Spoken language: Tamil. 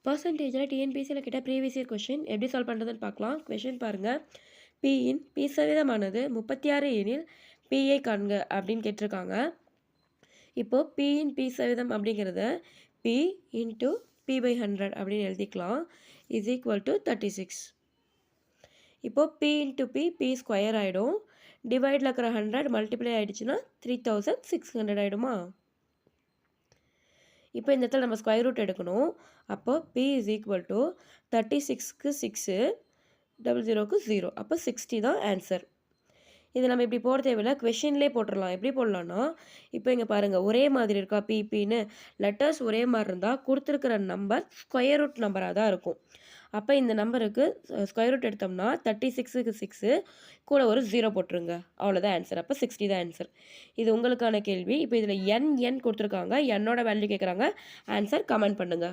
பர்சன்டேஜில் டிஎன்பிசியில் கிட்ட ப்ரீவியஸ் இயர் கொஷின் எப்படி சால்வ் பண்ணுறதுன்னு பார்க்கலாம். கொஷின் பாருங்கள். பியின் பி சதவீதமானது 36 எனில் பிஐ காண்க அப்படின்னு கேட்டிருக்காங்க. இப்போது பியின் பி சதவீதம் அப்படிங்கிறத பி இன்ட்டு p/100 அப்படின்னு எழுதிக்கலாம். Is equal to 36. இப்போது பி இன்ட்டு பி ஸ்கொயர் ஆகிடும். டிவைடில் இருக்கிற 100 மல்டிப்ளை ஆகிடுச்சுன்னா 3600 ஆகிடுமா? இப்போ இந்த இடத்துல நம்ம ஸ்கொயர் ரூட் எடுக்கணும். அப்போ p இஸ் ஈக்குவல் டு 36க்கு 6, 00க்கு 0, அப்போ 60 தான் ஆன்சர். இது நம்ம இப்படி போட தேவையில்லை, கொஷின்லேயே போட்டுடலாம். எப்படி போடலான்னா, இப்போ இங்கே பாருங்கள், ஒரே மாதிரி இருக்கா பின்னு லெட்டர்ஸ் ஒரே மாதிரி இருந்தால் கொடுத்துருக்கிற நம்பர் ஸ்கொயர் ரூட் நம்பராக தான் இருக்கும். அப்போ இந்த நம்பருக்கு ஸ்கொயர் ரூட் எடுத்தோம்னா 36க்கு 6 கூட ஒரு 0 போட்டுருங்க, அவ்வளோதான் ஆன்சர். அப்போ 60 தான் ஆன்சர். இது உங்களுக்கான கேள்வி. இப்போ இதில் n கொடுத்துருக்காங்க, என்னோட வேல்யூ கேட்குறாங்க. ஆன்சர் கமெண்ட் பண்ணுங்கள்.